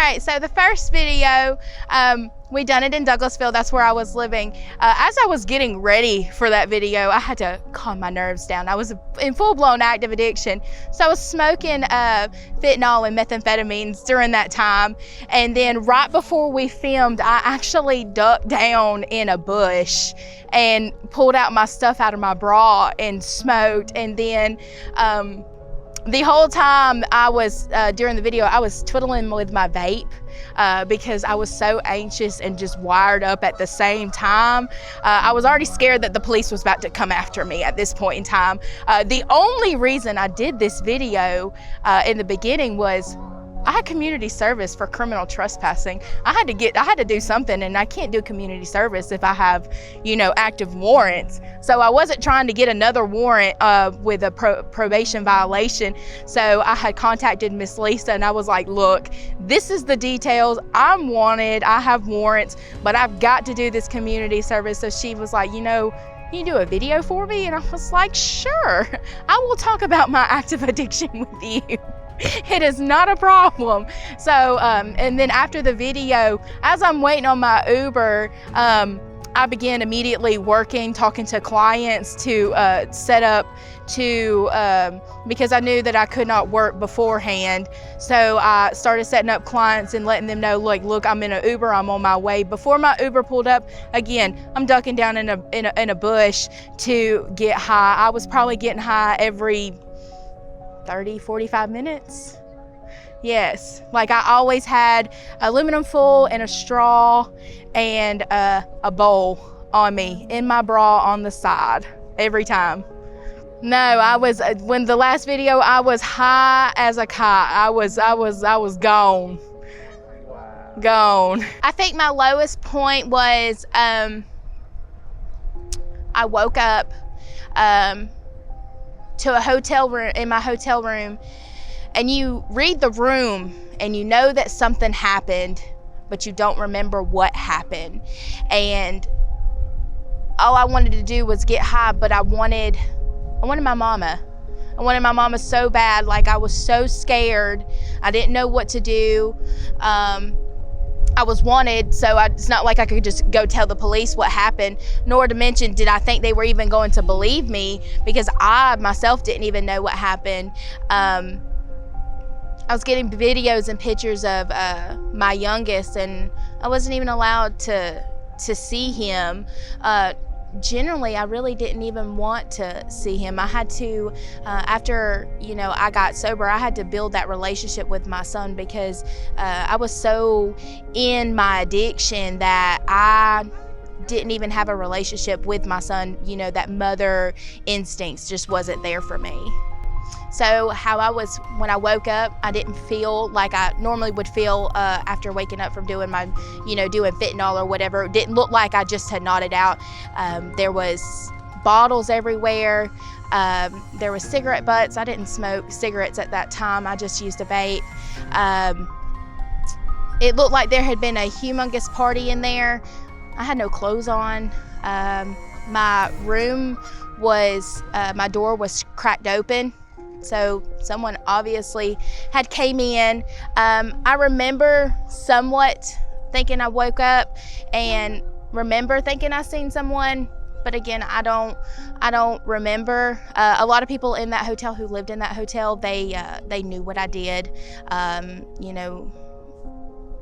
right, so the first video, we done it in Douglasville. That's where I was living. As I was getting ready for that video, I had to calm my nerves down. I was in full-blown active addiction. So I was smoking fentanyl and methamphetamines during that time. And then right before we filmed, I actually ducked down in a bush and pulled out my stuff out of my bra and smoked. And then the whole time I was, during the video, I was twiddling with my vape because I was so anxious and just wired up at the same time. I was already scared that the police was about to come after me at this point in time. The only reason I did this video in the beginning was I had community service for criminal trespassing. I had to do something, and I can't do community service if I have, active warrants. So I wasn't trying to get another warrant with a probation violation. So I had contacted Miss Lisa, and I was like, look, this is the details. I'm wanted, I have warrants, but I've got to do this community service. So she was like, can you do a video for me? And I was like, sure, I will talk about my active addiction with you. It is not a problem. So, and then after the video, as I'm waiting on my Uber, I began immediately working, talking to clients to set up to, because I knew that I could not work beforehand. So I started setting up clients and letting them know, look, I'm in an Uber, I'm on my way. Before my Uber pulled up, again, I'm ducking down in a bush to get high. I was probably getting high every 30, 45 minutes. Yes, like I always had aluminum foil and a straw and a bowl on me in my bra on the side every time. No, I was, when the last video, I was high as a kite. I was gone. Wow. Gone. I think my lowest point was I woke up to a hotel room, in my hotel room, and you read the room and you know that something happened, but you don't remember what happened. And all I wanted to do was get high, but I wanted my mama. I wanted my mama so bad. Like, I was so scared. I didn't know what to do. I was wanted, so it's not like I could just go tell the police what happened, nor to mention did I think they were even going to believe me, because I myself didn't even know what happened. I was getting videos and pictures of my youngest, and I wasn't even allowed to see him. Generally, I really didn't even want to see him. I had to, after, I got sober, I had to build that relationship with my son, because I was so in my addiction that I didn't even have a relationship with my son. That mother instincts just wasn't there for me. So how I was, when I woke up, I didn't feel like I normally would feel after waking up from doing my, doing fentanyl or whatever. It didn't look like I just had nodded out. There was bottles everywhere. There was cigarette butts. I didn't smoke cigarettes at that time. I just used a vape. It looked like there had been a humongous party in there. I had no clothes on. My room was, my door was cracked open. So someone obviously had came in. I remember somewhat thinking I woke up and remember thinking I seen someone, but again, I don't remember. A lot of people in that hotel who lived in that hotel, they knew what I did.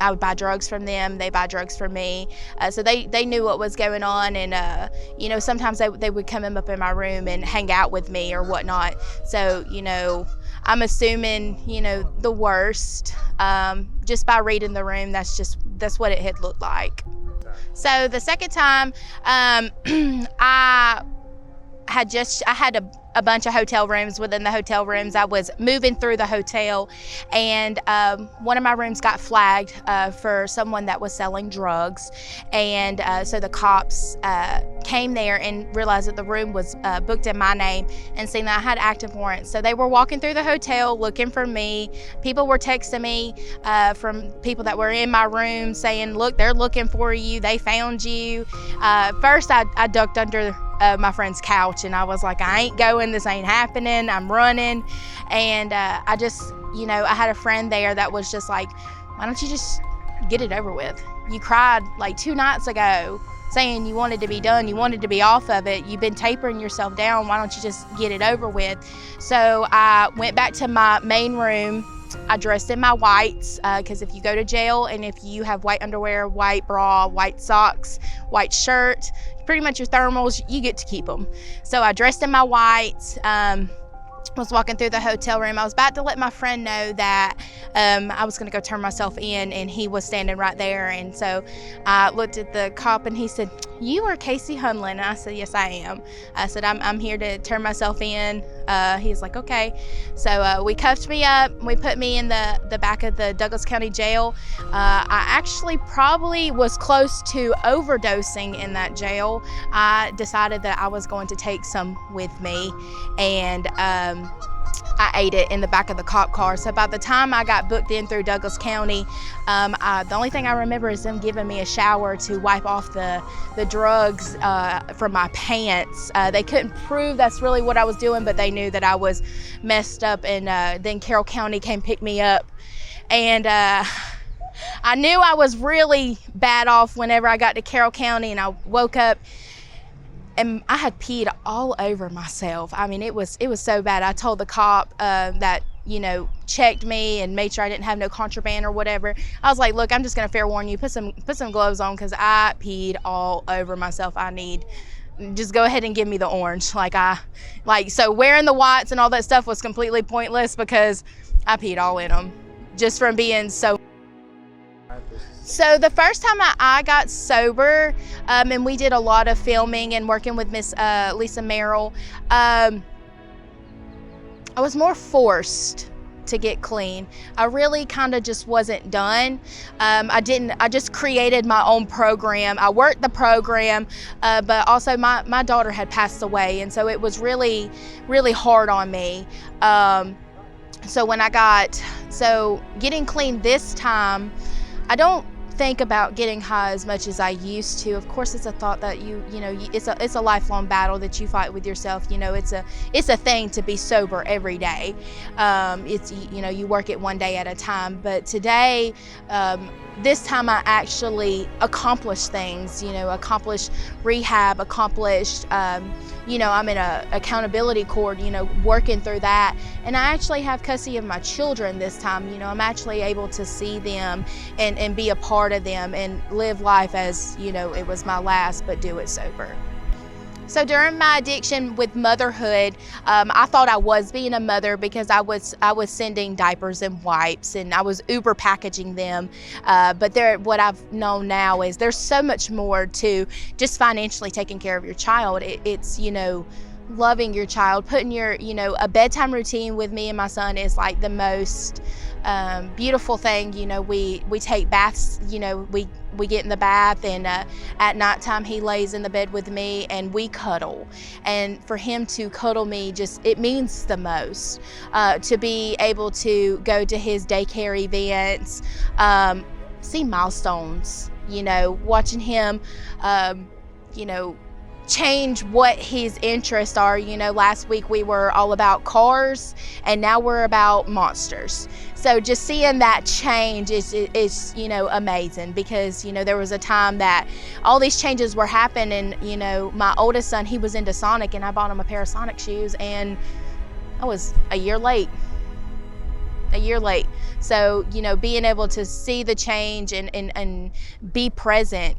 I would buy drugs from them, they buy drugs from me. So they knew what was going on, and sometimes they would come up in my room and hang out with me or whatnot. So, I'm assuming, the worst, just by reading the room. That's what it had looked like. So the second time, I had a bunch of hotel rooms. Within the hotel rooms, I was moving through the hotel, and one of my rooms got flagged for someone that was selling drugs. And so the cops came there and realized that the room was booked in my name and seen that I had active warrants. So they were walking through the hotel looking for me. People were texting me from people that were in my room saying, look, they're looking for you, they found you. First I ducked under my friend's couch, and I was like, I ain't going, this ain't happening, I'm running. And I just, I had a friend there that was just like, why don't you just get it over with? You cried like 2 nights ago saying you wanted to be done, you wanted to be off of it, you've been tapering yourself down, why don't you just get it over with? So I went back to my main room. I dressed in my whites, because if you go to jail and if you have white underwear, white bra, white socks, white shirt, pretty much your thermals, you get to keep them. So I dressed in my whites, was walking through the hotel room. I was about to let my friend know that I was gonna go turn myself in, and he was standing right there. And so I looked at the cop and he said, "You are Kaci Haehnlein?" And I said, "Yes, I am." I said, I'm here to turn myself in. He's like, "Okay." So we cuffed me up. We put me in the back of the Douglas County Jail. I actually probably was close to overdosing in that jail. I decided that I was going to take some with me, and I ate it in the back of the cop car. So by the time I got booked in through Douglas County, the only thing I remember is them giving me a shower to wipe off the drugs from my pants. They couldn't prove that's really what I was doing, but they knew that I was messed up. And then Carroll County came pick me up. And I knew I was really bad off whenever I got to Carroll County, and I woke up and I had peed all over myself. I mean, it was so bad. I told the cop that, you know, checked me and made sure I didn't have no contraband or whatever. I was like, "Look, I'm just gonna fair warn you, put some gloves on, because I peed all over myself. Just go ahead and give me the orange." So wearing the whites and all that stuff was completely pointless because I peed all in them just from being so. So the first time I got sober, and we did a lot of filming and working with Miss Lisa Merrill, I was more forced to get clean. I really kind of just wasn't done. I just created my own program. I worked the program, but also my daughter had passed away, and so it was really, really hard on me. So getting clean this time, I don't think about getting high as much as I used to. Of course, it's a thought that it's a lifelong battle that you fight with yourself. You know, it's a thing to be sober every day. You work it one day at a time. But today, this time I actually accomplished things. Accomplished rehab, accomplished. I'm in a accountability court. Working through that, and I actually have custody of my children this time. I'm actually able to see them and be a part of them and live life as it was my last, but do it sober. So during my addiction with motherhood, I thought I was being a mother because I was sending diapers and wipes, and I was Uber packaging them. But what I've known now is there's so much more to just financially taking care of your child. It's loving your child, putting a bedtime routine with me and my son is like the most beautiful thing. We take baths. We get in the bath, and at nighttime he lays in the bed with me and we cuddle. And for him to cuddle me, it means the most. To be able to go to his daycare events, see milestones, watching him, change what his interests are. Last week we were all about cars, and now we're about monsters. So just seeing that change is amazing, because there was a time that all these changes were happening. My oldest son, he was into Sonic, and I bought him a pair of Sonic shoes, and I was a year late. So, being able to see the change and be present.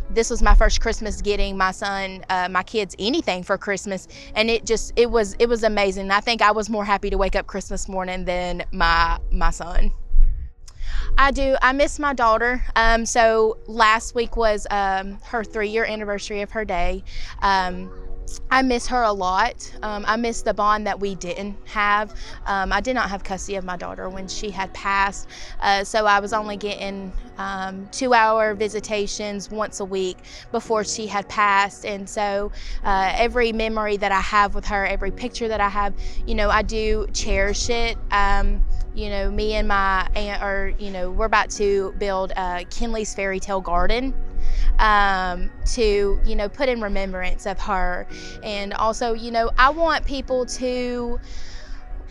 This was my first Christmas getting my son, my kids, anything for Christmas. And it was amazing. I think I was more happy to wake up Christmas morning than my son. I do. I miss my daughter. So last week was her 3-year anniversary of her day. I miss her a lot. I miss the bond that we didn't have. I did not have custody of my daughter when she had passed, so I was only getting 2-hour visitations once a week before she had passed. And so every memory that I have with her, every picture that I have, I do cherish it. Me and my aunt we're about to build Kinley's Fairy Tale Garden to put in remembrance of her. And also I want people to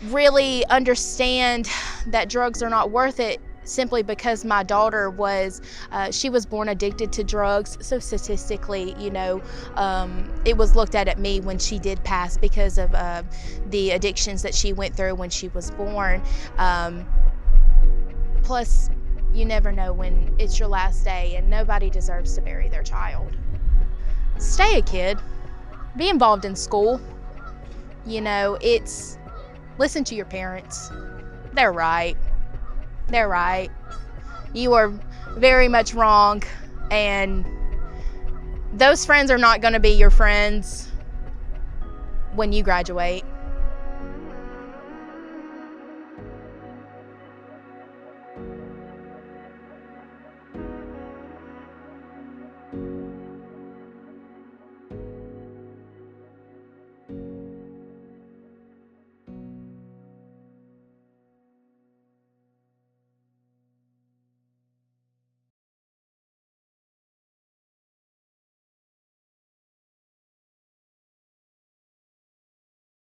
really understand that drugs are not worth it simply because my daughter was, she was born addicted to drugs. So statistically, it was looked at me when she did pass because of the addictions that she went through when she was born. Plus, you never know when it's your last day, and nobody deserves to bury their child. Stay a kid. Be involved in school. Listen to your parents. They're right. They're right. You are very much wrong, and those friends are not going to be your friends when you graduate.